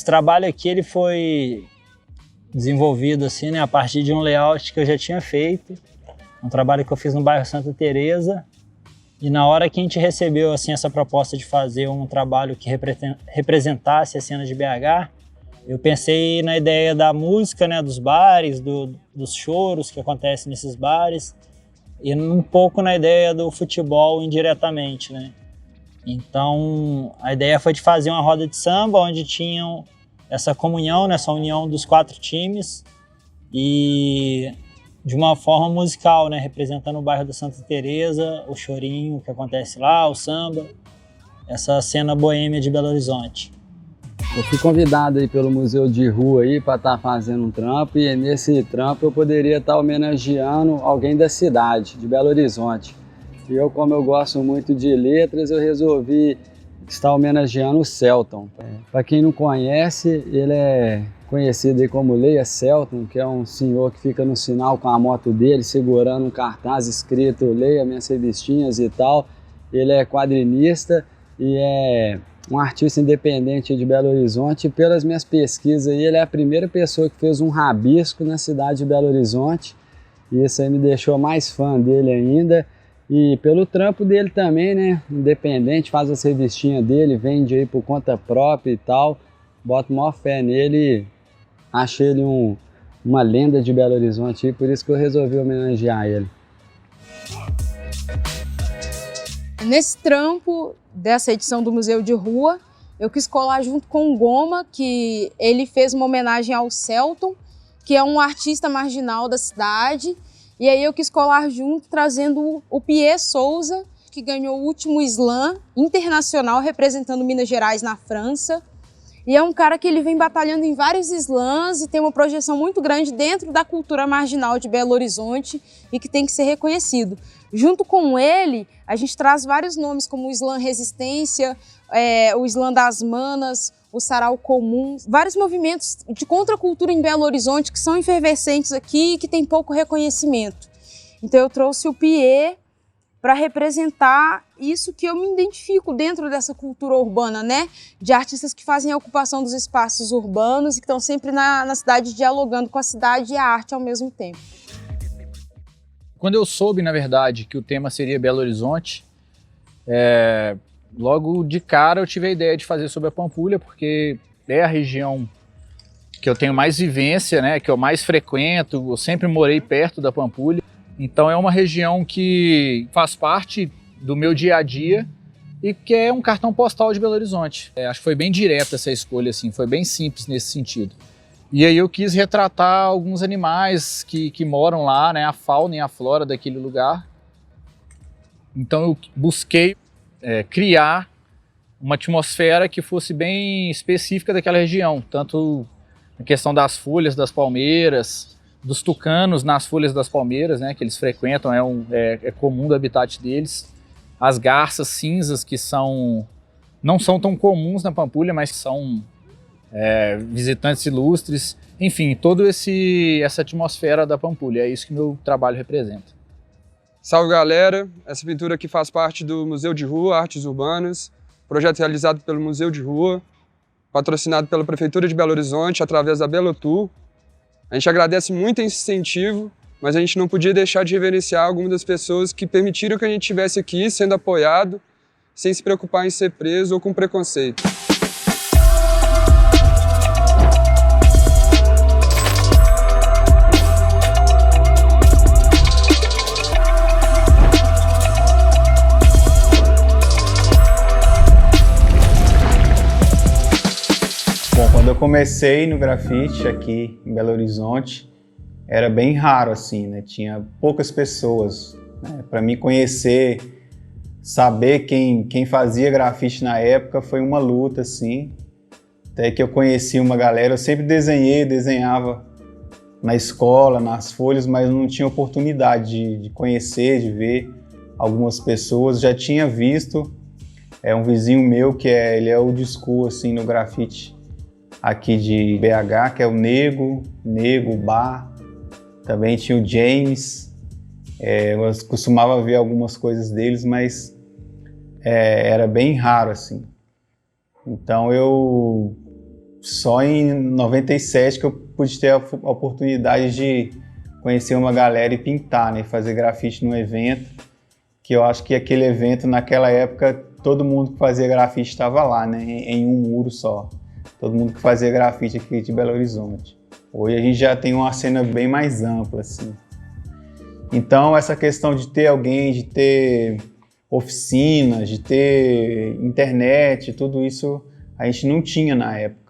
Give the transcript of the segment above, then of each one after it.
esse trabalho aqui ele foi desenvolvido assim, né, a partir de um layout que eu já tinha feito, um trabalho que eu fiz no bairro Santa Teresa. E na hora que a gente recebeu assim, essa proposta de fazer um trabalho que representasse a cena de BH, eu pensei na ideia da música, né, dos bares, dos choros que acontecem nesses bares, e um pouco na ideia do futebol indiretamente, né? Então, a ideia foi de fazer uma roda de samba onde tinham essa comunhão, né, essa união dos 4 times e de uma forma musical, né, representando o bairro da Santa Teresa, o chorinho que acontece lá, o samba, essa cena boêmia de Belo Horizonte. Eu fui convidado aí pelo Museu de Rua aí para estar fazendo um trampo e nesse trampo eu poderia estar homenageando alguém da cidade, de Belo Horizonte. E eu, como eu gosto muito de letras, eu resolvi estar homenageando o Celton. Para quem não conhece, ele é conhecido aí como Leia Celton, que é um senhor que fica no sinal com a moto dele, segurando um cartaz escrito Leia Minhas Revistinhas e tal. Ele é quadrinista e é um artista independente de Belo Horizonte. E pelas minhas pesquisas, aí, ele é a primeira pessoa que fez um rabisco na cidade de Belo Horizonte. E isso aí me deixou mais fã dele ainda. E pelo trampo dele também, né? Independente, faz as revistinhas dele, vende aí por conta própria e tal. Boto maior fé nele. Achei ele uma lenda de Belo Horizonte e por isso que eu resolvi homenagear ele. Nesse trampo dessa edição do Museu de Rua, eu quis colar junto com o Goma, que ele fez uma homenagem ao Celton, que é um artista marginal da cidade. E aí eu quis colar junto, trazendo o Pierre Souza, que ganhou o último slam internacional representando Minas Gerais na França. E é um cara que ele vem batalhando em vários slams e tem uma projeção muito grande dentro da cultura marginal de Belo Horizonte e que tem que ser reconhecido. Junto com ele, a gente traz vários nomes como o Slam Resistência, o Slam das Manas, o Sarau Comum, vários movimentos de contracultura em Belo Horizonte que são efervescentes aqui e que tem pouco reconhecimento. Então eu trouxe o Pierre para representar isso que eu me identifico dentro dessa cultura urbana, né? De artistas que fazem a ocupação dos espaços urbanos e que estão sempre na cidade dialogando com a cidade e a arte ao mesmo tempo. Quando eu soube, na verdade, que o tema seria Belo Horizonte, logo de cara eu tive a ideia de fazer sobre a Pampulha, porque é a região que eu tenho mais vivência, né? Que eu mais frequento, eu sempre morei perto da Pampulha. Então é uma região que faz parte do meu dia a dia e que é um cartão postal de Belo Horizonte. Acho que foi bem direta essa escolha, assim, foi bem simples nesse sentido. E aí eu quis retratar alguns animais que moram lá, né, a fauna e a flora daquele lugar. Então eu busquei criar uma atmosfera que fosse bem específica daquela região, tanto a questão das folhas das palmeiras, dos tucanos nas folhas das palmeiras, né, que eles frequentam, é comum do habitat deles. As garças cinzas, que não são tão comuns na Pampulha, mas são visitantes ilustres. Enfim, toda essa atmosfera da Pampulha, é isso que meu trabalho representa. Salve galera, essa pintura aqui faz parte do Museu de Rua, Artes Urbanas, projeto realizado pelo Museu de Rua, patrocinado pela Prefeitura de Belo Horizonte através da Belotur. A gente agradece muito esse incentivo, mas a gente não podia deixar de reverenciar algumas das pessoas que permitiram que a gente estivesse aqui sendo apoiado, sem se preocupar em ser preso ou com preconceito. Quando eu comecei no grafite aqui em Belo Horizonte, era bem raro assim, né? Tinha poucas pessoas, né? Para me conhecer, saber quem fazia grafite na época foi uma luta assim. Até que eu conheci uma galera, eu sempre desenhava na escola, nas folhas, mas não tinha oportunidade de conhecer, de ver algumas pessoas. Já tinha visto, um vizinho meu que ele é old school assim no grafite aqui de BH, que é o Nego Bar, também tinha o James, eu costumava ver algumas coisas deles, mas era bem raro assim. Então eu Só em 97 que eu pude ter a oportunidade de conhecer uma galera e pintar, né? Fazer grafite num evento, que eu acho que aquele evento, naquela época, todo mundo que fazia grafite estava lá, né? Em um muro só. Todo mundo que fazia grafite aqui de Belo Horizonte. Hoje a gente já tem uma cena bem mais ampla, assim. Então, essa questão de ter alguém, de ter oficinas, de ter internet, tudo isso a gente não tinha na época.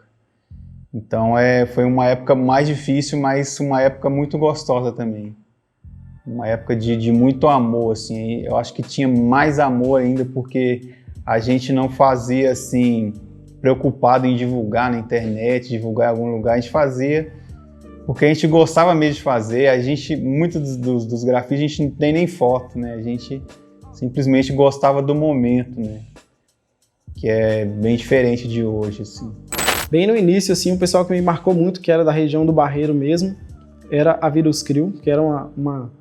Então foi uma época mais difícil, mas uma época muito gostosa também. Uma época de muito amor, assim. Eu acho que tinha mais amor ainda porque a gente não fazia assim, preocupado em divulgar na internet, divulgar em algum lugar. A gente fazia porque a gente gostava mesmo de fazer. Muitos dos grafites a gente não tem nem foto, né? A gente simplesmente gostava do momento, né? Que é bem diferente de hoje, assim. Bem no início, assim, o pessoal que me marcou muito, que era da região do Barreiro mesmo, era a Virus Crew, que era uma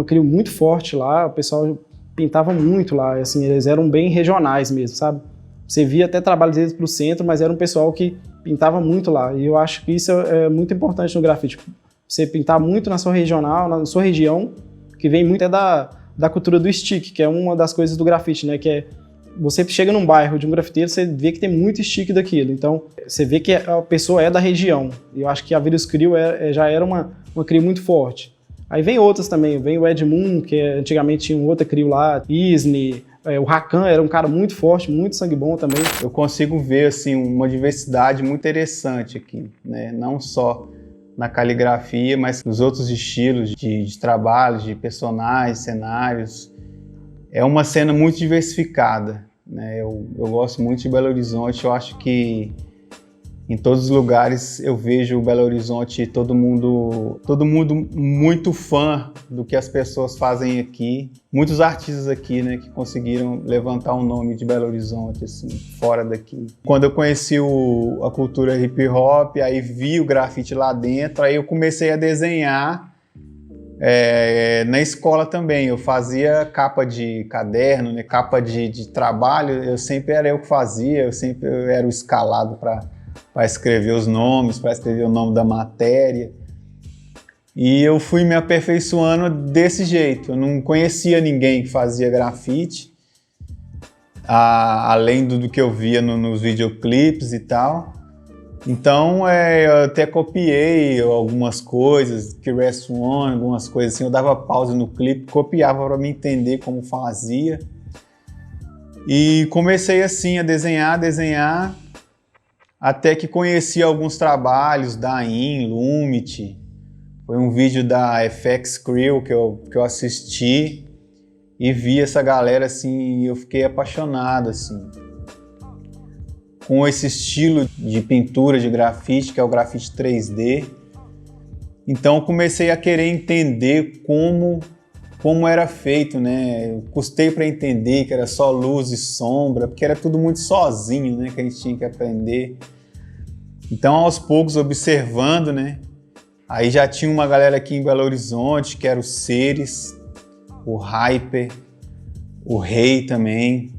crew muito forte lá, o pessoal pintava muito lá, assim, eles eram bem regionais mesmo, sabe? Você via até trabalhos deles pro centro, mas era um pessoal que pintava muito lá, e eu acho que isso é muito importante no grafite, você pintar muito na sua regional, na sua região, que vem muito da cultura do stick, que é uma das coisas do grafite, né, que é você chega num bairro de um grafiteiro, você vê que tem muito stick daquilo. Então, você vê que a pessoa é da região. E eu acho que a Virus Crew já era uma crew muito forte. Aí vem outras também. Vem o Ed Moon, que antigamente tinha outra crew lá. Isne, o Rakan era um cara muito forte, muito sangue bom também. Eu consigo ver assim, uma diversidade muito interessante aqui, né? Não só na caligrafia, mas nos outros estilos de trabalho, de personagens, cenários. É uma cena muito diversificada, né? Eu gosto muito de Belo Horizonte, eu acho que em todos os lugares eu vejo Belo Horizonte, todo mundo muito fã do que as pessoas fazem aqui. Muitos artistas aqui, né, que conseguiram levantar o nome de Belo Horizonte, assim, fora daqui. Quando eu conheci a cultura hip hop, aí vi o grafite lá dentro, aí eu comecei a desenhar. Na escola também, eu fazia capa de caderno, né, capa de trabalho, era eu que fazia, eu era o escalado para escrever os nomes, para escrever o nome da matéria. E eu fui me aperfeiçoando desse jeito, eu não conhecia ninguém que fazia grafite, além do que eu via nos videoclipes e tal. Então, eu até copiei algumas coisas, que Rest One, algumas coisas assim, eu dava pausa no clipe, copiava para me entender como fazia. E comecei assim a desenhar, até que conheci alguns trabalhos da AIM, Lumit. Foi um vídeo da FX Crew que eu assisti e vi essa galera assim, e eu fiquei apaixonado assim, com esse estilo de pintura de grafite, que é o grafite 3D. Então eu comecei a querer entender como era feito, né? Eu custei para entender que era só luz e sombra, porque era tudo muito sozinho, né? Que a gente tinha que aprender. Então, aos poucos, observando, né? Aí já tinha uma galera aqui em Belo Horizonte, que era o Ceres, o Hyper, o Rei também,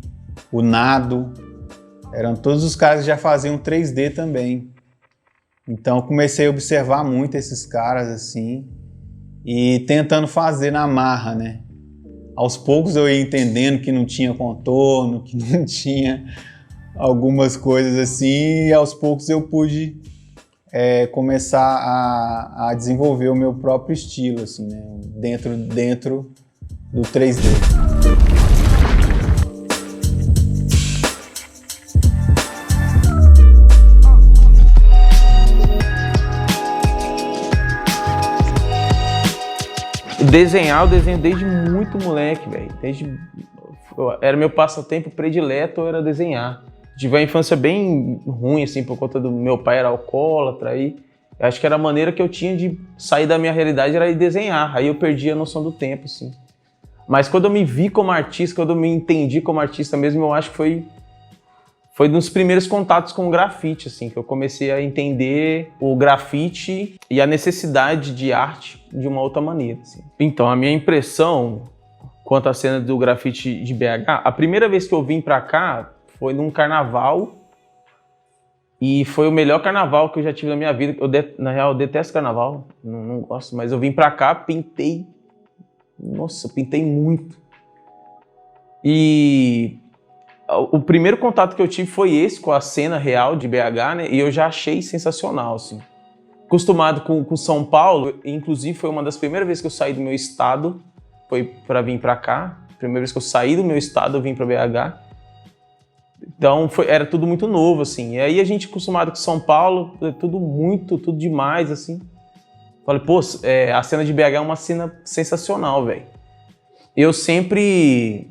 o Nado. Eram todos os caras que já faziam 3D também. Então eu comecei a observar muito esses caras assim e tentando fazer na marra, né? Aos poucos eu ia entendendo que não tinha contorno, que não tinha algumas coisas assim, e aos poucos eu pude começar a desenvolver o meu próprio estilo, assim, né? Dentro do 3D. Desenhar, eu desenho desde muito moleque, velho. Era meu passatempo predileto, era desenhar. Tive uma infância bem ruim, assim, por conta do meu pai era alcoólatra, aí acho que era a maneira que eu tinha de sair da minha realidade, era ir desenhar. Aí eu perdi a noção do tempo, assim. Mas quando eu me vi como artista, quando eu me entendi como artista mesmo, eu acho que foi nos primeiros contatos com o grafite, assim, que eu comecei a entender o grafite e a necessidade de arte de uma outra maneira, assim. Então, a minha impressão quanto à cena do grafite de BH, a primeira vez que eu vim pra cá foi num carnaval E foi o melhor carnaval que eu já tive na minha vida. Na real, eu detesto carnaval, não gosto, mas eu vim pra cá, pintei. Nossa, pintei muito. E o primeiro contato que eu tive foi esse, com a cena real de BH, né? E eu já achei sensacional, assim. Acostumado com São Paulo, inclusive foi uma das primeiras vezes que eu saí do meu estado, foi para vir para cá. Primeira vez que eu saí do meu estado, eu vim para BH. Então era tudo muito novo, assim. E aí a gente acostumado com São Paulo, tudo demais, assim. Falei, pô, a cena de BH é uma cena sensacional, velho. Eu sempre,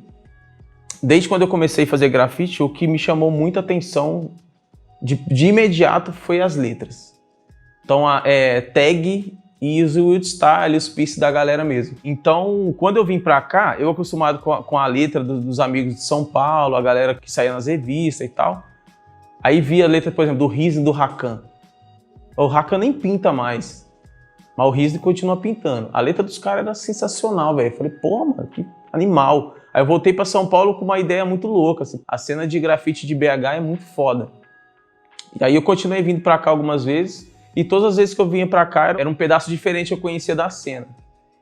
desde quando eu comecei a fazer grafite, o que me chamou muita atenção de imediato foi as letras. Então, tag e os style, os pieces da galera mesmo. Então, quando eu vim pra cá, eu acostumado com a letra dos amigos de São Paulo, a galera que saía nas revistas e tal. Aí via a letra, por exemplo, do Rizzi e do Rakan. O Rakan nem pinta mais, mas o Rizzi continua pintando. A letra dos caras era sensacional, velho. Falei, pô, mano, que animal. Aí eu voltei pra São Paulo com uma ideia muito louca, assim. A cena de grafite de BH é muito foda. E aí eu continuei vindo pra cá algumas vezes. E todas as vezes que eu vinha pra cá, era um pedaço diferente que eu conhecia da cena.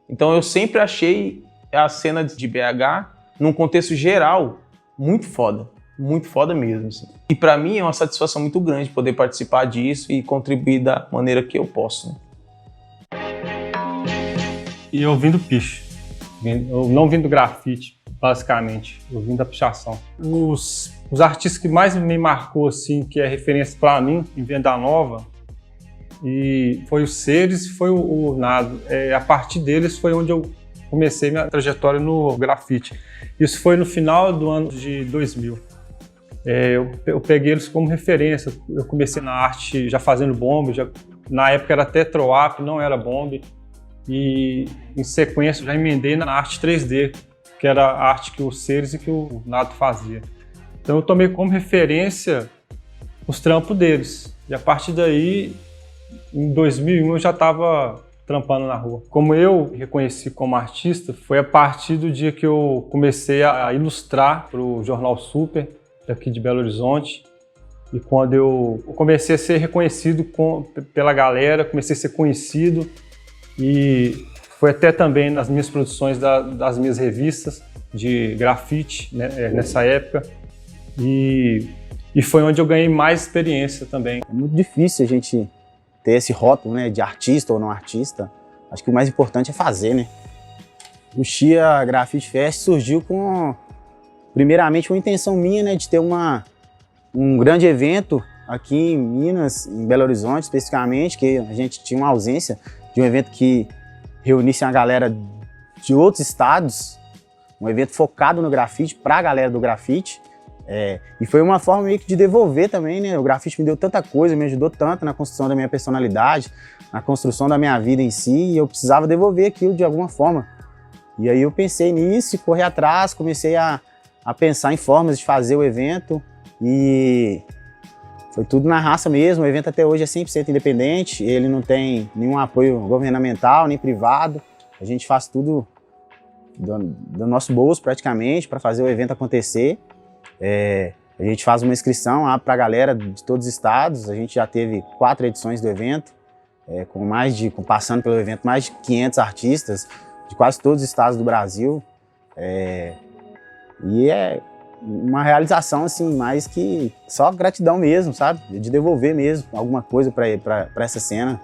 Então eu sempre achei a cena de BH, num contexto geral, muito foda mesmo. Assim. E pra mim é uma satisfação muito grande poder participar disso e contribuir da maneira que eu posso. Né? E eu vim do piche. Eu não vim do grafite, basicamente. Eu vim da pichação. Os artistas que mais me marcou, assim, que é referência pra mim, em Venda Nova, e foi o Seres e foi o Nado. A partir deles foi onde eu comecei minha trajetória no grafite. Isso foi no final do ano de 2000. Eu peguei eles como referência. Eu comecei na arte já fazendo bombe, na época era Tetroap, não era bombe. E em sequência já emendei na arte 3D, que era a arte que o Seres e que o Nado fazia. Então eu tomei como referência os trampos deles. E a partir daí, em 2001 eu já estava trampando na rua. Como eu reconheci como artista, foi a partir do dia que eu comecei a ilustrar para o Jornal Super, daqui de Belo Horizonte. E quando eu comecei a ser reconhecido pela galera, comecei a ser conhecido. E foi até também nas minhas produções das minhas revistas de grafite, né, nessa época. E foi onde eu ganhei mais experiência também. É muito difícil a gente ter esse rótulo, né, de artista ou não artista. Acho que o mais importante é fazer, né? O Chia Graffiti Fest surgiu primeiramente, uma intenção minha, né, de ter um grande evento aqui em Minas, em Belo Horizonte especificamente, que a gente tinha uma ausência de um evento que reunisse a galera de outros estados, um evento focado no grafite, para a galera do grafite. E foi uma forma meio que de devolver também, né? O grafite me deu tanta coisa, me ajudou tanto na construção da minha personalidade, na construção da minha vida em si, e eu precisava devolver aquilo de alguma forma. E aí eu pensei nisso, corri atrás, comecei a pensar em formas de fazer o evento, e foi tudo na raça mesmo. O evento até hoje é 100% independente, ele não tem nenhum apoio governamental nem privado, a gente faz tudo do nosso bolso praticamente para fazer o evento acontecer. A gente faz uma inscrição para a galera de todos os estados. A gente já teve 4 edições do evento, passando pelo evento mais de 500 artistas de quase todos os estados do Brasil. E é uma realização assim, mais que só gratidão mesmo, sabe? De devolver mesmo alguma coisa para essa cena.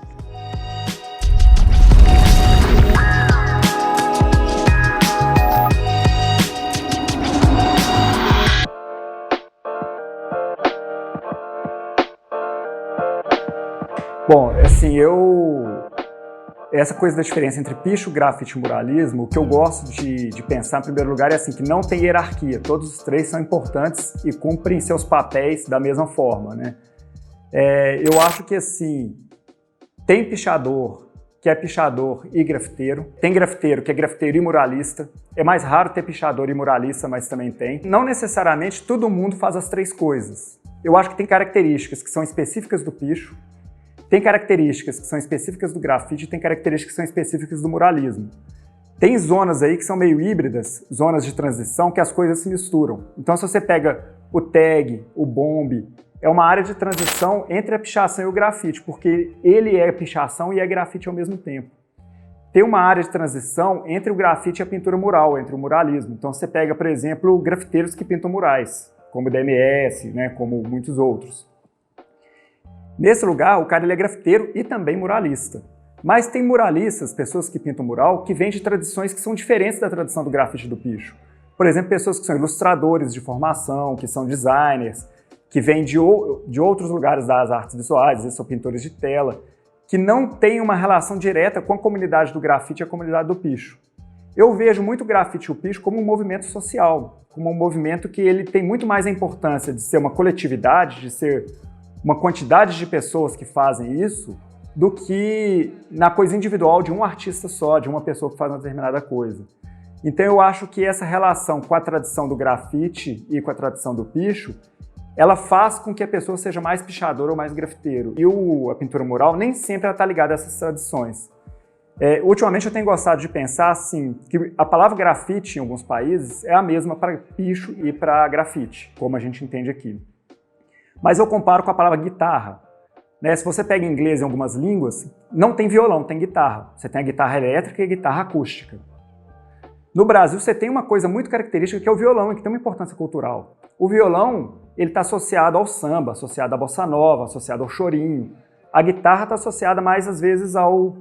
Bom, assim, essa coisa da diferença entre picho, grafite e muralismo, o que eu gosto de pensar, em primeiro lugar, é assim, que não tem hierarquia. Todos os três são importantes e cumprem seus papéis da mesma forma, né? Eu acho que, assim, tem pichador que é pichador e grafiteiro. Tem grafiteiro que é grafiteiro e muralista. É mais raro ter pichador e muralista, mas também tem. Não necessariamente todo mundo faz as três coisas. Eu acho que tem características que são específicas do picho, tem características que são específicas do grafite e tem características que são específicas do muralismo. Tem zonas aí que são meio híbridas, zonas de transição, que as coisas se misturam. Então, se você pega o tag, o bombe é uma área de transição entre a pichação e o grafite, porque ele é pichação e é grafite ao mesmo tempo. Tem uma área de transição entre o grafite e a pintura mural, entre o muralismo. Então você pega, por exemplo, grafiteiros que pintam murais, como o DMS, né, como muitos outros. Nesse lugar, o cara ele é grafiteiro e também muralista. Mas tem muralistas, pessoas que pintam mural, que vêm de tradições que são diferentes da tradição do grafite e do picho. Por exemplo, pessoas que são ilustradores de formação, que são designers, que vêm de outros lugares das artes visuais, às vezes são pintores de tela, que não têm uma relação direta com a comunidade do grafite e a comunidade do picho. Eu vejo muito o grafite e o picho como um movimento social, como um movimento que ele tem muito mais a importância de ser uma coletividade, de ser uma quantidade de pessoas que fazem isso, do que na coisa individual de um artista só, de uma pessoa que faz uma determinada coisa. Então eu acho que essa relação com a tradição do grafite e com a tradição do picho, ela faz com que a pessoa seja mais pichador ou mais grafiteiro. E a pintura mural nem sempre está ligada a essas tradições. Ultimamente eu tenho gostado de pensar assim, que a palavra grafite em alguns países é a mesma para picho e para grafite, como a gente entende aqui. Mas eu comparo com a palavra guitarra. Né? Se você pega em inglês em algumas línguas, não tem violão, tem guitarra. Você tem a guitarra elétrica e a guitarra acústica. No Brasil, você tem uma coisa muito característica que é o violão, e que tem uma importância cultural. O violão ele está associado ao samba, associado à bossa nova, associado ao chorinho. A guitarra está associada mais, às vezes, ao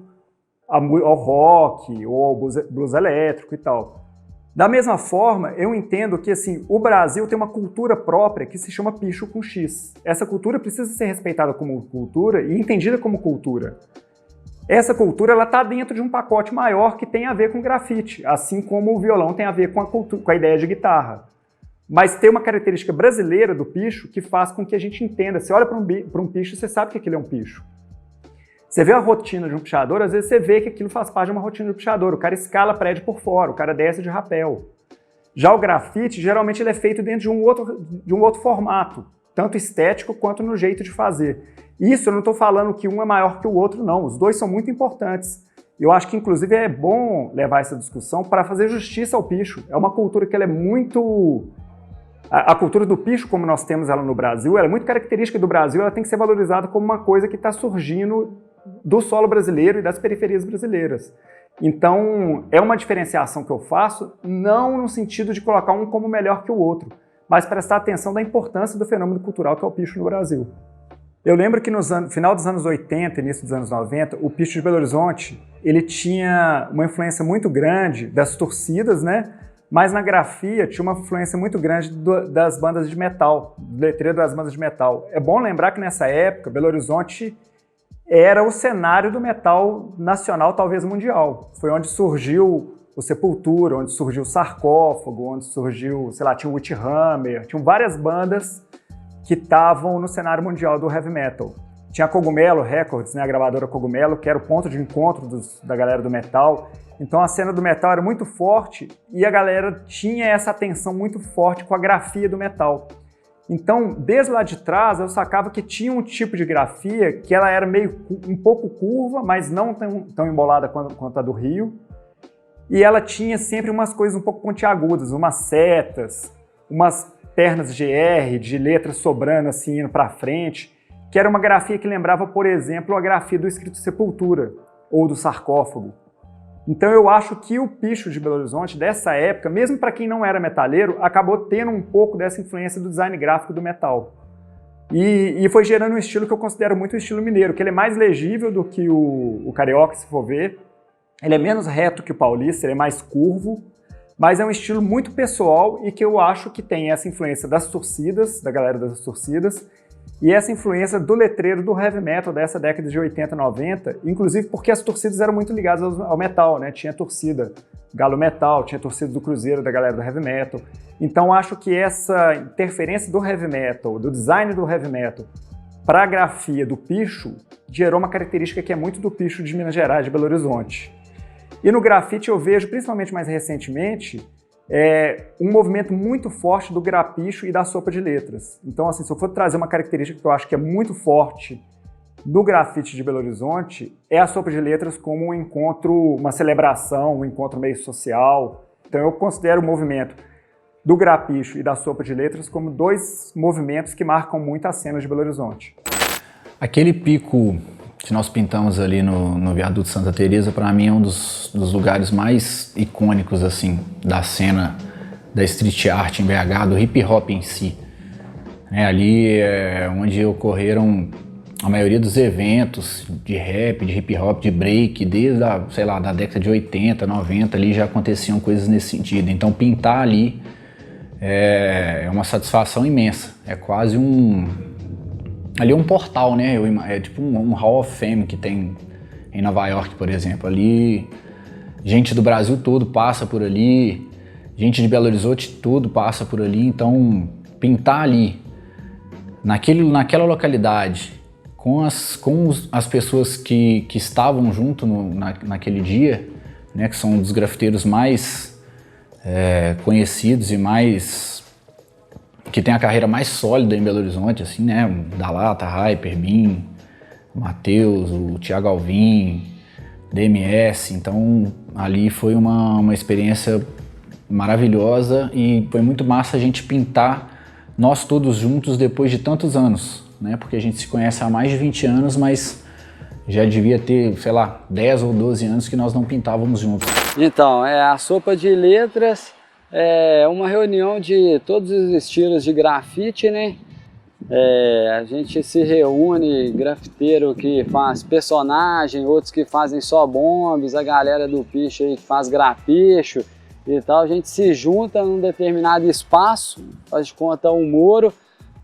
rock ou ao blues elétrico e tal. Da mesma forma, eu entendo que assim, o Brasil tem uma cultura própria que se chama picho com X. Essa cultura precisa ser respeitada como cultura e entendida como cultura. Essa cultura está dentro de um pacote maior que tem a ver com grafite, assim como o violão tem a ver com a ideia de guitarra. Mas tem uma característica brasileira do picho que faz com que a gente entenda. Você olha para um picho, você sabe que aquilo é um picho. Você vê a rotina de um pichador, às vezes você vê que aquilo faz parte de uma rotina de um pichador. O cara escala prédio por fora, o cara desce de rapel. Já o grafite, geralmente ele é feito dentro de um outro formato, tanto estético quanto no jeito de fazer. Isso eu não estou falando que um é maior que o outro, não. Os dois são muito importantes. Eu acho que, inclusive, é bom levar essa discussão para fazer justiça ao picho. É uma cultura que ela é muito... A cultura do picho, como nós temos ela no Brasil, ela é muito característica do Brasil, ela tem que ser valorizada como uma coisa que está surgindo do solo brasileiro e das periferias brasileiras. Então, é uma diferenciação que eu faço, não no sentido de colocar um como melhor que o outro, mas prestar atenção da importância do fenômeno cultural que é o picho no Brasil. Eu lembro que no final dos anos 80, início dos anos 90, o picho de Belo Horizonte, ele tinha uma influência muito grande das torcidas, né? Mas na grafia tinha uma influência muito grande das bandas de metal, do letreiro das bandas de metal. É bom lembrar que nessa época, Belo Horizonte era o cenário do metal nacional, talvez mundial. Foi onde surgiu o Sepultura, onde surgiu o Sarcófago, onde surgiu, sei lá, tinha o Witchhammer, tinham várias bandas que estavam no cenário mundial do heavy metal. Tinha a Cogumelo Records, né, a gravadora Cogumelo, que era o ponto de encontro da galera do metal. Então a cena do metal era muito forte e a galera tinha essa atenção muito forte com a grafia do metal. Então, desde lá de trás, eu sacava que tinha um tipo de grafia que ela era um pouco curva, mas não tão embolada quanto a do Rio. E ela tinha sempre umas coisas um pouco pontiagudas, umas setas, umas pernas GR, de letras sobrando assim, indo para frente, que era uma grafia que lembrava, por exemplo, a grafia do escrito Sepultura ou do Sarcófago. Então eu acho que o picho de Belo Horizonte, dessa época, mesmo para quem não era metaleiro, acabou tendo um pouco dessa influência do design gráfico do metal. E foi gerando um estilo que eu considero muito o estilo mineiro, que ele é mais legível do que o carioca, se for ver. Ele é menos reto que o paulista, ele é mais curvo, mas é um estilo muito pessoal e que eu acho que tem essa influência das torcidas, da galera das torcidas, e essa influência do letreiro do heavy metal dessa década de 80, 90, inclusive porque as torcidas eram muito ligadas ao metal, né? Tinha torcida Galo Metal, tinha torcida do Cruzeiro, da galera do heavy metal. Então acho que essa interferência do heavy metal, do design do heavy metal, para a grafia do picho, gerou uma característica que é muito do picho de Minas Gerais, de Belo Horizonte. E no grafite eu vejo, principalmente mais recentemente, um movimento muito forte do grapicho e da sopa de letras. Então, assim, se eu for trazer uma característica que eu acho que é muito forte do grafite de Belo Horizonte, é a sopa de letras como um encontro, uma celebração, um encontro meio social. Então eu considero o movimento do grapicho e da sopa de letras como dois movimentos que marcam muito a cena de Belo Horizonte. Aquele pico que nós pintamos ali no Viaduto Santa Teresa, para mim é um dos lugares mais icônicos assim da cena da street art em BH, do hip hop em si. Ali é onde ocorreram a maioria dos eventos de rap, de hip hop, de break, desde da década de 80, 90, ali já aconteciam coisas nesse sentido. Então pintar ali é uma satisfação imensa, é quase ali é um portal, né? É tipo um Hall of Fame que tem em Nova York, por exemplo. Ali, gente do Brasil todo passa por ali, gente de Belo Horizonte todo passa por ali. Então, pintar ali, naquela localidade, com as pessoas que estavam junto naquele dia, né? Que são dos grafiteiros mais conhecidos e que tem a carreira mais sólida em Belo Horizonte, assim, né? Dalata, Hyper, Bin, Matheus, o Thiago Alvim, DMS. Então, ali foi uma experiência maravilhosa e foi muito massa a gente pintar nós todos juntos depois de tantos anos, né? Porque a gente se conhece há mais de 20 anos, mas já devia ter, 10 ou 12 anos que nós não pintávamos juntos. Então, a sopa de letras é uma reunião de todos os estilos de grafite, né? A gente se reúne, grafiteiro que faz personagem, outros que fazem só bombes, a galera do picho aí que faz grapicho e tal. A gente se junta num determinado espaço, faz de conta um muro,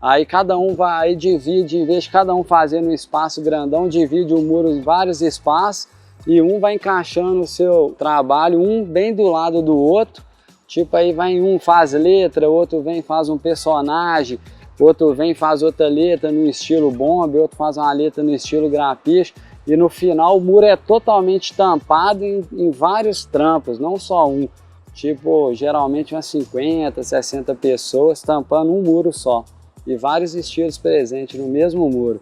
aí cada um vai divide, em vez de cada um fazer um espaço grandão, divide o muro em vários espaços e um vai encaixando o seu trabalho, um bem do lado do outro. Tipo, aí vai um faz letra, outro vem faz um personagem, outro vem faz outra letra no estilo bomba, outro faz uma letra no estilo grapicho. E no final o muro é totalmente tampado em vários trampos, não só um. Tipo, geralmente umas 50, 60 pessoas tampando um muro só. E vários estilos presentes no mesmo muro.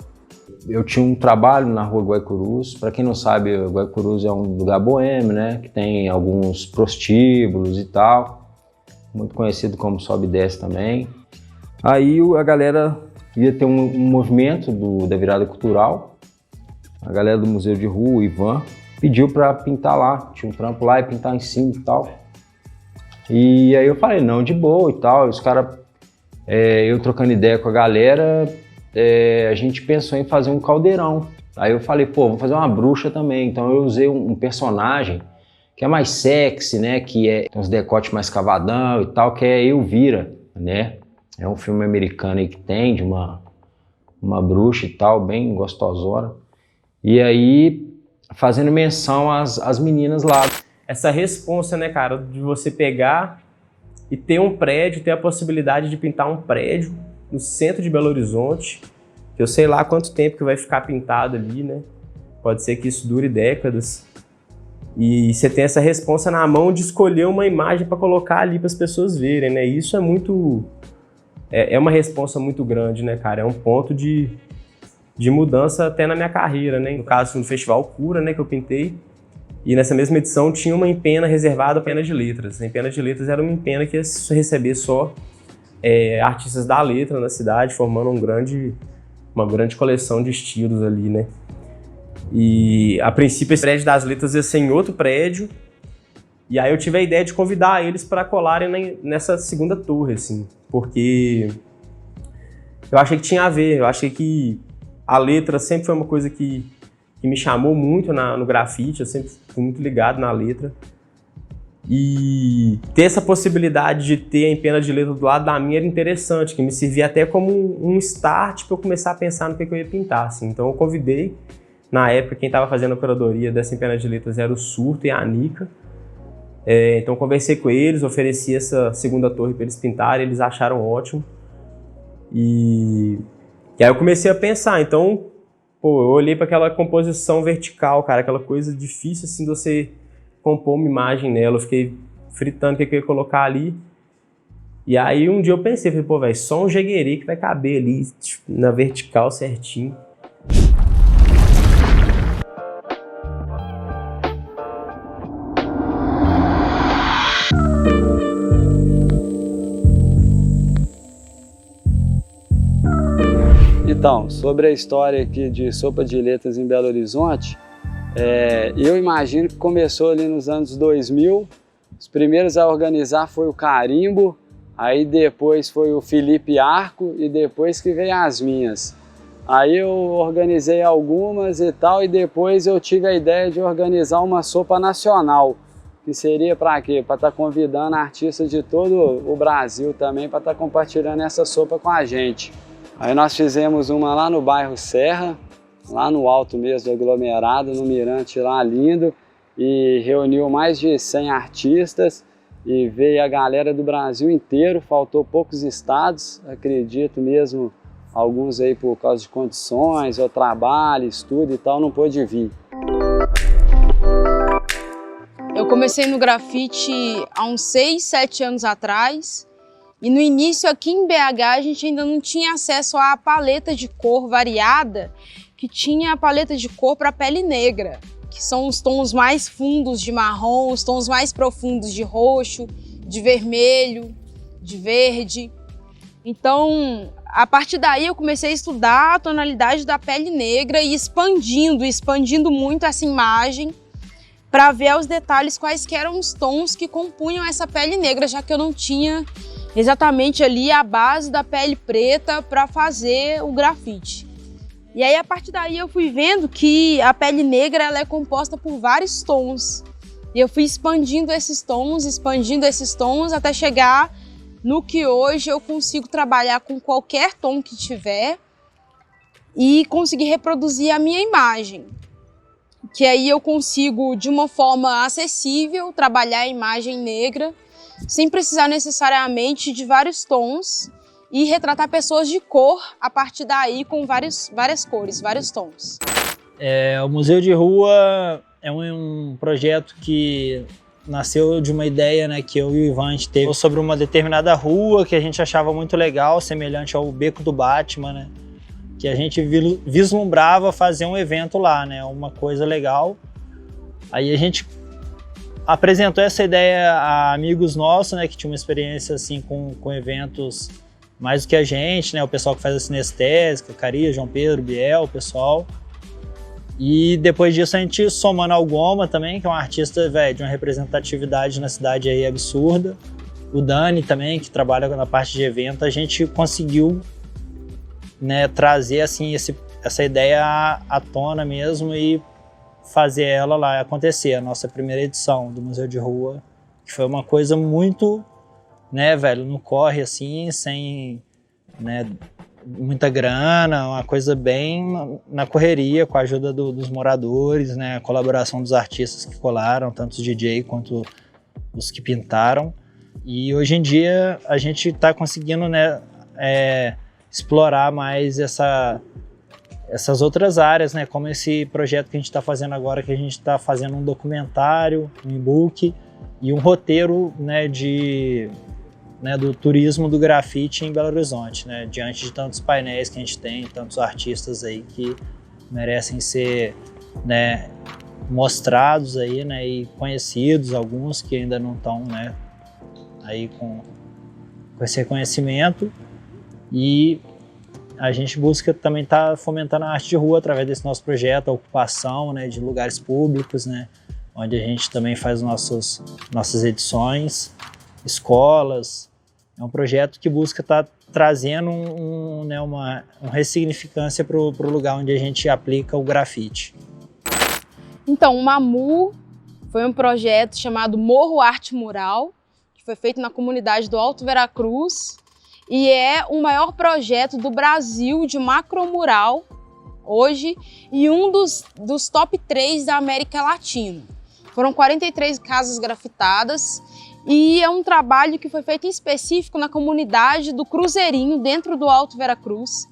Eu tinha um trabalho na rua Guaicurus. Para quem não sabe, Guaicurus é um lugar boêmio, né? Que tem alguns prostíbulos e tal. Muito conhecido como Sobe e Desce também. Aí a galera ia ter um movimento da virada cultural. A galera do Museu de Rua, o Ivan, pediu para pintar lá. Tinha um trampo lá e pintar em cima e tal. E aí eu falei, não, de boa e tal. Os caras, eu trocando ideia com a galera, a gente pensou em fazer um caldeirão. Aí eu falei, pô, vamos fazer uma bruxa também. Então eu usei um personagem que é mais sexy, né? Que tem uns decotes mais cavadão e tal, que é Elvira, né? É um filme americano aí que tem de uma bruxa e tal, bem gostosona. E aí, fazendo menção às meninas lá. Essa responsa, né, cara, de você pegar e ter um prédio, ter a possibilidade de pintar um prédio no centro de Belo Horizonte, que eu sei lá quanto tempo que vai ficar pintado ali, né? Pode ser que isso dure décadas. E você tem essa responsa na mão de escolher uma imagem para colocar ali para as pessoas verem, né? E isso é muito... É uma responsa muito grande, né, cara? É um ponto de mudança até na minha carreira, né? No caso, no Festival Cura, né, que eu pintei. E nessa mesma edição tinha uma empena reservada para empena de letras. A empena de letras era uma empena que ia receber só artistas da letra na cidade, formando uma grande coleção de estilos ali, né? E a princípio esse prédio das letras ia ser em outro prédio. E aí eu tive a ideia de convidar eles para colarem nessa segunda torre, assim. Porque eu achei que tinha a ver, eu achei que a letra sempre foi uma coisa que me chamou muito no grafite, eu sempre fui muito ligado na letra. E ter essa possibilidade de ter a empena de letra do lado da minha era interessante, que me servia até como um start para eu começar a pensar no que eu ia pintar, assim. Então eu convidei, na época quem estava fazendo a curadoria dessa empena de letras era o Surto e a Anica. Então conversei com eles, ofereci essa segunda torre para eles pintarem, eles acharam ótimo. E aí eu comecei a pensar, então, pô, eu olhei para aquela composição vertical, cara, aquela coisa difícil assim de você compor uma imagem nela, eu fiquei fritando o que eu ia colocar ali. E aí um dia eu pensei, falei, pô, velho, só um jeguerê que vai caber ali, tipo, na vertical certinho. Então, sobre a história aqui de Sopa de Letras em Belo Horizonte, eu imagino que começou ali nos anos 2000. Os primeiros a organizar foi o Carimbo, aí depois foi o Felipe Arco e depois que veio as minhas. Aí eu organizei algumas e tal, e depois eu tive a ideia de organizar uma sopa nacional, que seria para quê? Para estar convidando artistas de todo o Brasil também para estar compartilhando essa sopa com a gente. Aí nós fizemos uma lá no bairro Serra, lá no alto mesmo do aglomerado, no Mirante lá lindo, e reuniu mais de 100 artistas e veio a galera do Brasil inteiro, faltou poucos estados, acredito mesmo, alguns aí por causa de condições, ou trabalho, estudo e tal, não pôde vir. Eu comecei no grafite há uns 6, 7 anos atrás. E no início aqui em BH a gente ainda não tinha acesso à paleta de cor variada, que tinha a paleta de cor para pele negra, que são os tons mais fundos de marrom, os tons mais profundos de roxo, de vermelho, de verde. Então, a partir daí eu comecei a estudar a tonalidade da pele negra e expandindo muito essa imagem para ver os detalhes quais que eram os tons que compunham essa pele negra, já que eu não tinha exatamente ali a base da pele preta para fazer o grafite. E aí, a partir daí, eu fui vendo que a pele negra ela é composta por vários tons. E eu fui expandindo esses tons, até chegar no que hoje eu consigo trabalhar com qualquer tom que tiver e conseguir reproduzir a minha imagem. Que aí eu consigo, de uma forma acessível, trabalhar a imagem negra, sem precisar necessariamente de vários tons, e retratar pessoas de cor a partir daí com várias cores, vários tons. O Museu de Rua é um projeto que nasceu de uma ideia, né, que eu e o Ivan a gente teve sobre uma determinada rua que a gente achava muito legal, semelhante ao Beco do Batman, né, que a gente vislumbrava fazer um evento lá, né, uma coisa legal. Aí a gente apresentou essa ideia a amigos nossos, né, que tinham uma experiência assim com eventos mais do que a gente, né, o pessoal que faz a Sinestésica, Caria, João Pedro, Biel, o pessoal. E depois disso a gente somando ao Goma também, que é um artista, velho, de uma representatividade na cidade aí absurda. O Dani também, que trabalha na parte de evento, a gente conseguiu, né, trazer assim essa ideia à tona mesmo e fazer ela lá acontecer, a nossa primeira edição do Museu de Rua, que foi uma coisa muito, né, velho, no corre assim, sem, né, muita grana, uma coisa bem na correria, com a ajuda dos moradores, né, a colaboração dos artistas que colaram, tanto os DJ quanto os que pintaram. E hoje em dia a gente está conseguindo, né, explorar mais essas outras áreas, né, como esse projeto que a gente está fazendo agora, que a gente está fazendo um documentário, um e-book e um roteiro, né, do turismo do grafite em Belo Horizonte, né, diante de tantos painéis que a gente tem, tantos artistas aí que merecem ser, né, mostrados aí, né, e conhecidos, alguns que ainda não estão, né, aí com esse reconhecimento. E a gente busca também estar fomentando a arte de rua através desse nosso projeto, a ocupação, né, de lugares públicos, né, onde a gente também faz nossas edições, escolas. É um projeto que busca estar trazendo uma ressignificância para o lugar onde a gente aplica o grafite. Então, o MAMU foi um projeto chamado Morro Arte Mural, que foi feito na comunidade do Alto Veracruz, e é o maior projeto do Brasil de macromural hoje e um dos top 3 da América Latina. Foram 43 casas grafitadas e é um trabalho que foi feito em específico na comunidade do Cruzeirinho, dentro do Alto Veracruz,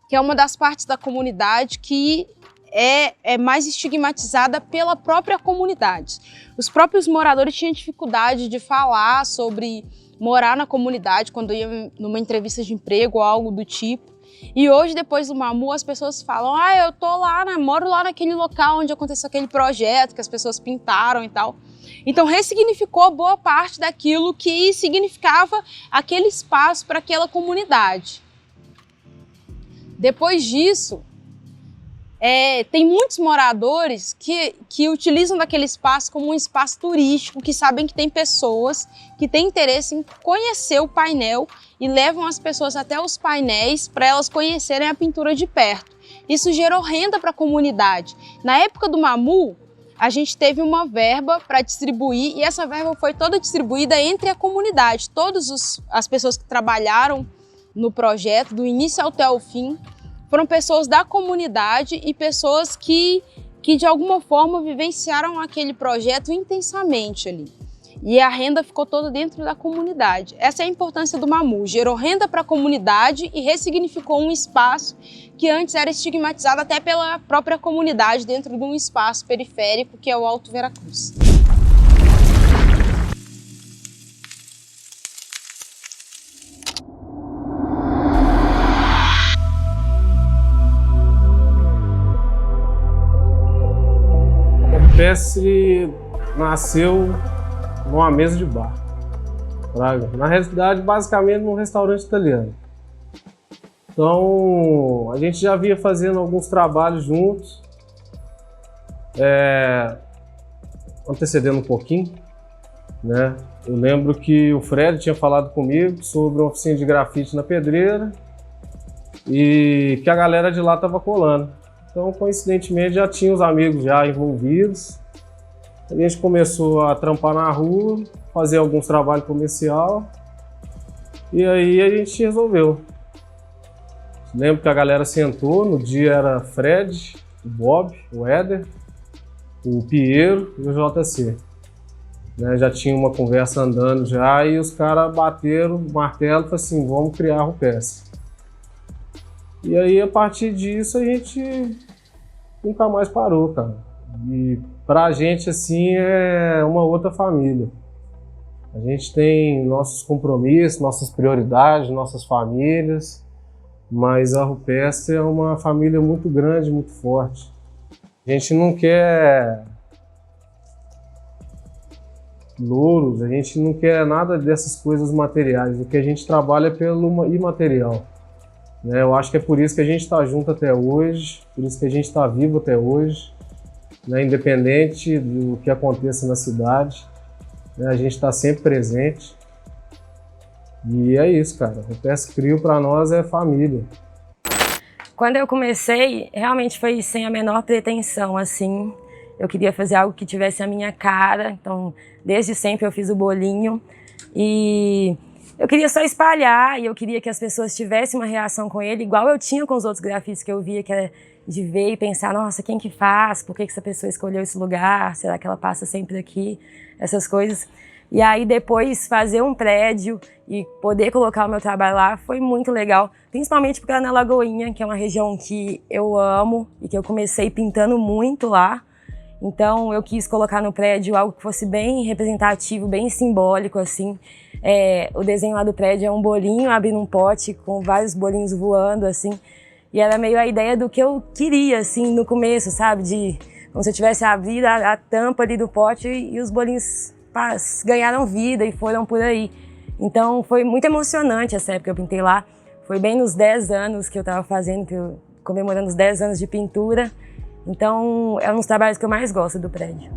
que é uma das partes da comunidade que é mais estigmatizada pela própria comunidade. Os próprios moradores tinham dificuldade de falar sobre morar na comunidade quando ia numa entrevista de emprego ou algo do tipo. E hoje, depois do MAMU, as pessoas falam: eu tô lá, moro lá naquele local onde aconteceu aquele projeto que as pessoas pintaram e tal. Então ressignificou boa parte daquilo que significava aquele espaço para aquela comunidade. Depois disso, tem muitos moradores que utilizam daquele espaço como um espaço turístico, que sabem que tem pessoas que têm interesse em conhecer o painel e levam as pessoas até os painéis para elas conhecerem a pintura de perto. Isso gerou renda para a comunidade. Na época do Mamu, a gente teve uma verba para distribuir e essa verba foi toda distribuída entre a comunidade. Todas as pessoas que trabalharam no projeto, do início até o fim, foram pessoas da comunidade e pessoas que de alguma forma vivenciaram aquele projeto intensamente ali. E a renda ficou toda dentro da comunidade. Essa é a importância do Mamu. Gerou renda para a comunidade e ressignificou um espaço que antes era estigmatizado até pela própria comunidade dentro de um espaço periférico que é o Alto Veracruz. O Pesce nasceu numa mesa de bar, praga. Na realidade, basicamente num restaurante italiano. Então, a gente já vinha fazendo alguns trabalhos juntos, antecedendo um pouquinho, né? Eu lembro que o Fred tinha falado comigo sobre uma oficina de grafite na Pedreira e que a galera de lá estava colando. Então, coincidentemente, já tinha os amigos já envolvidos. A gente começou a trampar na rua, fazer alguns trabalhos comercial e aí a gente resolveu. Lembro que a galera sentou, no dia era Fred, o Bob, o Éder, o Piero e o JC. Né, já tinha uma conversa andando já e os caras bateram o martelo e falaram assim, vamos criar a Rupes. E aí a partir disso a gente nunca mais parou, cara. E pra gente assim é uma outra família. A gente tem nossos compromissos, nossas prioridades, nossas famílias, mas a Rupestre é uma família muito grande, muito forte. A gente não quer louros, a gente não quer nada dessas coisas materiais. O que a gente trabalha é pelo imaterial. Eu acho que é por isso que a gente está junto até hoje, por isso que a gente está vivo até hoje, né? Independente do que aconteça na cidade, né? A gente está sempre presente. E é isso, cara. O Rupestre Crio para nós é família. Quando eu comecei, realmente foi sem a menor pretensão, assim. Eu queria fazer algo que tivesse a minha cara, então desde sempre eu fiz o bolinho e eu queria só espalhar e eu queria que as pessoas tivessem uma reação com ele, igual eu tinha com os outros grafites que eu via, que era de ver e pensar, nossa, quem que faz? Por que essa pessoa escolheu esse lugar? Será que ela passa sempre aqui? Essas coisas. E aí depois fazer um prédio e poder colocar o meu trabalho lá foi muito legal, principalmente porque era na Lagoinha, que é uma região que eu amo e que eu comecei pintando muito lá. Então eu quis colocar no prédio algo que fosse bem representativo, bem simbólico, assim. O desenho lá do prédio é um bolinho abrindo um pote com vários bolinhos voando, assim. E era meio a ideia do que eu queria, assim, no começo, sabe? De como se eu tivesse abrido a tampa ali do pote e os bolinhos ganharam vida e foram por aí. Então foi muito emocionante essa época que eu pintei lá. Foi bem nos 10 anos que eu estava fazendo, comemorando os 10 anos de pintura. Então é um dos trabalhos que eu mais gosto do prédio.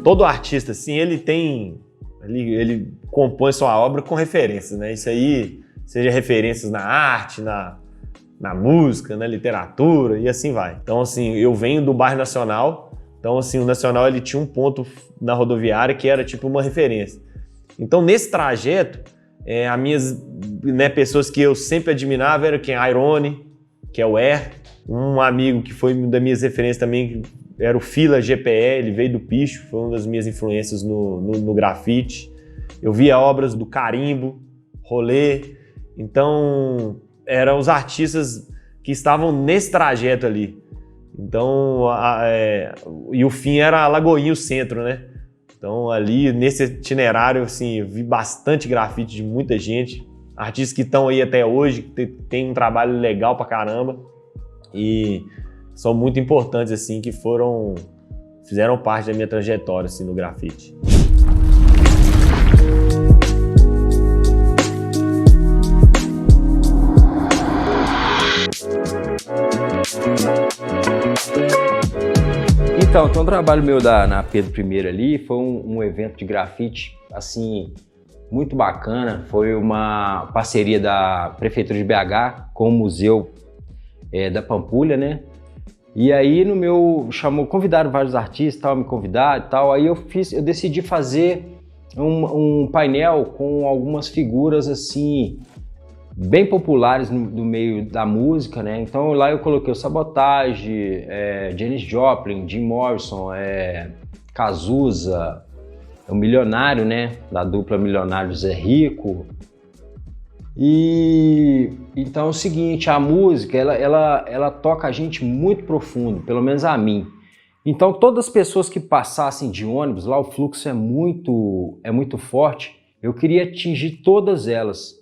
Todo artista, assim, ele compõe sua obra com referências, né? Isso aí, seja referências na arte, na música, na literatura e assim vai. Então, assim, eu venho do bairro Nacional, então, assim, o Nacional ele tinha um ponto na rodoviária que era tipo uma referência. Então, nesse trajeto, as minhas pessoas que eu sempre admirava eram quem? Irone, que é o um amigo que foi uma das minhas referências também, era o Fila GPE, ele veio do Picho, foi uma das minhas influências no grafite. Eu via obras do Carimbo, Rolê, então eram os artistas que estavam nesse trajeto ali. Então, e o fim era a Lagoinha, o centro, né? Então ali, nesse itinerário, assim, eu vi bastante grafite de muita gente, artistas que estão aí até hoje, que tem um trabalho legal pra caramba e são muito importantes, assim, que fizeram parte da minha trajetória, assim, no grafite. Então, tem um trabalho meu na Pedro I ali, foi um evento de grafite, assim, muito bacana. Foi uma parceria da Prefeitura de BH com o Museu da Pampulha, né? E aí convidaram vários artistas, tal, me convidaram e tal. Aí eu decidi fazer um painel com algumas figuras assim bem populares do meio da música, né? Então lá eu coloquei o Sabotage, Janis Joplin, Jim Morrison, Cazuza, o Milionário, né? Da dupla Milionário Zé Rico. E então é o seguinte, a música ela toca a gente muito profundo, pelo menos a mim. Então todas as pessoas que passassem de ônibus, lá o fluxo é muito forte, eu queria atingir todas elas.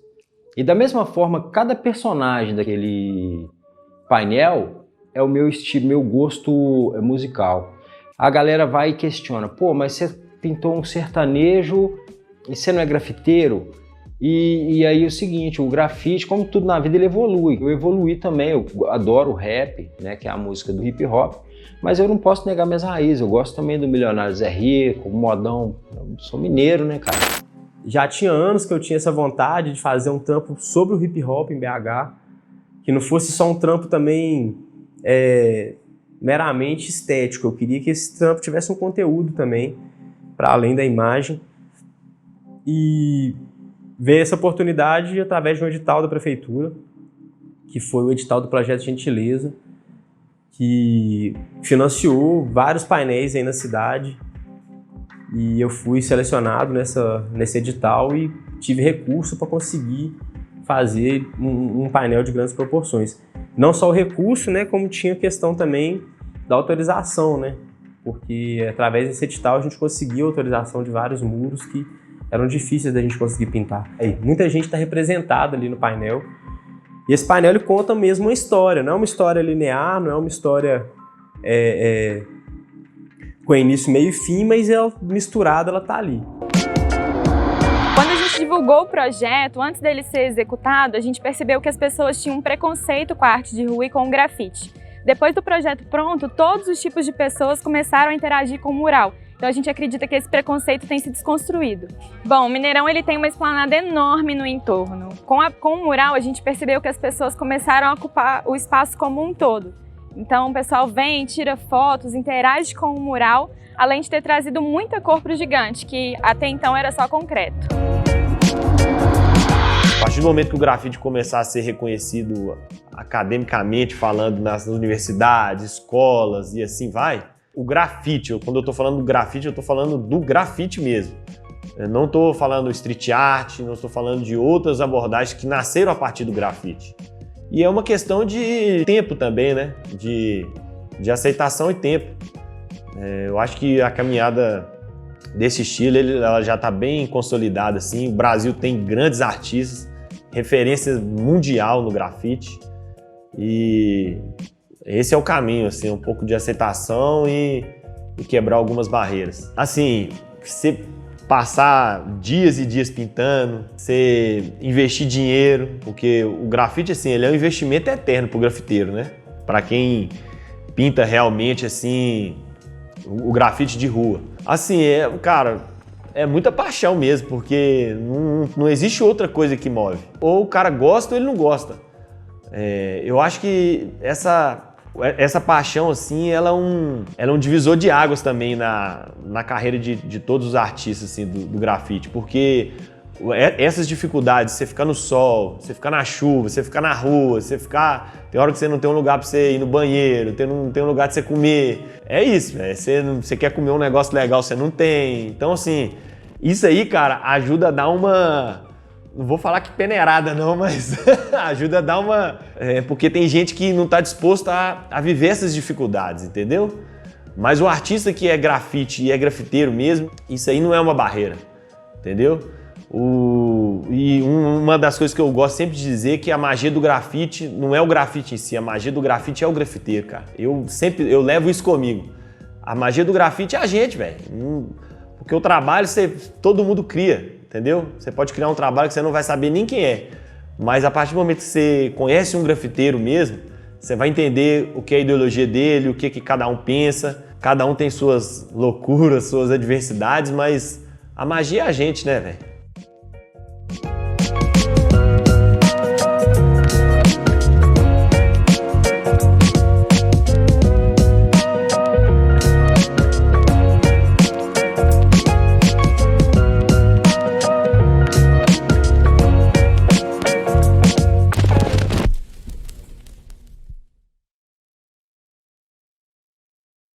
E da mesma forma, cada personagem daquele painel é o meu estilo, meu gosto musical. A galera vai e questiona, pô, mas você pintou um sertanejo e você não é grafiteiro? E aí é o seguinte, o grafite, como tudo na vida, ele evolui. Eu evoluí também, eu adoro o rap, né, que é a música do hip hop, mas eu não posso negar minhas raízes. Eu gosto também do Milionário Zé Rico, modão, eu sou mineiro, né, cara? Já tinha anos que eu tinha essa vontade de fazer um trampo sobre o hip hop em BH, que não fosse só um trampo também meramente estético. Eu queria que esse trampo tivesse um conteúdo também, para além da imagem. E ver essa oportunidade através de um edital da prefeitura, que foi o edital do Projeto Gentileza, que financiou vários painéis aí na cidade. E eu fui selecionado nesse edital e tive recurso para conseguir fazer um painel de grandes proporções. Não só o recurso, né, como tinha a questão também da autorização, né? Porque através desse edital a gente conseguiu a autorização de vários muros que eram difíceis da gente conseguir pintar. Muita gente está representada ali no painel. E esse painel ele conta mesmo uma história, não é uma história linear, não é uma história com início, meio e fim, mas ela misturada, ela tá ali. Quando a gente divulgou o projeto, antes dele ser executado, a gente percebeu que as pessoas tinham um preconceito com a arte de rua e com o grafite. Depois do projeto pronto, todos os tipos de pessoas começaram a interagir com o mural. Então a gente acredita que esse preconceito tem se desconstruído. Bom, o Mineirão ele tem uma esplanada enorme no entorno. Com o mural, a gente percebeu que as pessoas começaram a ocupar o espaço como um todo. Então o pessoal vem, tira fotos, interage com o mural, além de ter trazido muita cor para o gigante, que até então era só concreto. A partir do momento que o grafite começar a ser reconhecido academicamente, falando nas universidades, escolas e assim vai, o grafite, quando eu estou falando do grafite, eu estou falando do grafite mesmo. Eu não estou falando street art, não estou falando de outras abordagens que nasceram a partir do grafite. E é uma questão de tempo também, né? De aceitação e tempo. Eu acho que a caminhada desse estilo ela já está bem consolidada. Assim. O Brasil tem grandes artistas, referência mundial no grafite. E esse é o caminho, assim, um pouco de aceitação e quebrar algumas barreiras. Assim, você passar dias e dias pintando, você investir dinheiro, porque o grafite, assim, ele é um investimento eterno pro grafiteiro, né? Para quem pinta realmente, assim, o grafite de rua. Assim, cara, é muita paixão mesmo, porque não existe outra coisa que move. Ou o cara gosta ou ele não gosta. Eu acho que essa paixão, assim, ela é um divisor de águas também na carreira de todos os artistas, assim, do grafite, porque essas dificuldades, você ficar no sol, você ficar na chuva, você ficar na rua, tem hora que você não tem um lugar pra você ir no banheiro, não tem um lugar pra você comer, é isso, velho, você quer comer um negócio legal, você não tem, então, assim, isso aí, cara, ajuda a dar uma... Não vou falar que peneirada não, mas ajuda a dar uma... porque tem gente que não está disposto a viver essas dificuldades, entendeu? Mas o artista que é grafite e é grafiteiro mesmo, isso aí não é uma barreira, entendeu? E uma das coisas que eu gosto sempre de dizer é que a magia do grafite não é o grafite em si, a magia do grafite é o grafiteiro, cara. Eu levo isso comigo. A magia do grafite é a gente, velho. Porque o trabalho todo mundo cria. Entendeu? Você pode criar um trabalho que você não vai saber nem quem é, mas a partir do momento que você conhece um grafiteiro mesmo, você vai entender o que é a ideologia dele, o que cada um pensa, cada um tem suas loucuras, suas adversidades, mas a magia é a gente, né, velho?